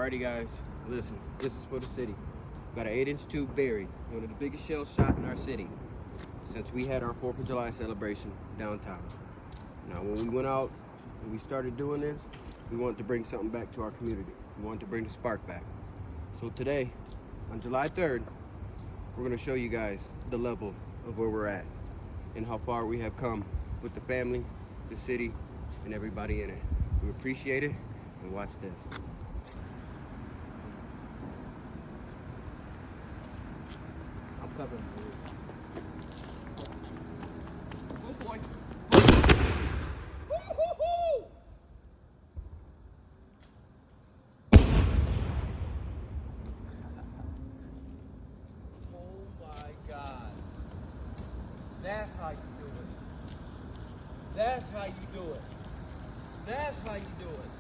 Alrighty guys, listen, this is for the city. Got an 8-inch tube buried, one of the biggest shells shot in our city since we had our 4th of July celebration downtown. Now when we went out and we started doing this, we wanted to bring something back to our community. We wanted to bring the spark back. So today, on July 3rd, we're gonna show you guys the level of where we're at and how far we have come with the family, the city, and everybody in it. We appreciate it, and watch this. I'm covering for you. Oh boy. Woo-hoo-hoo! Oh my God. That's how you do it. That's how you do it. That's how you do it.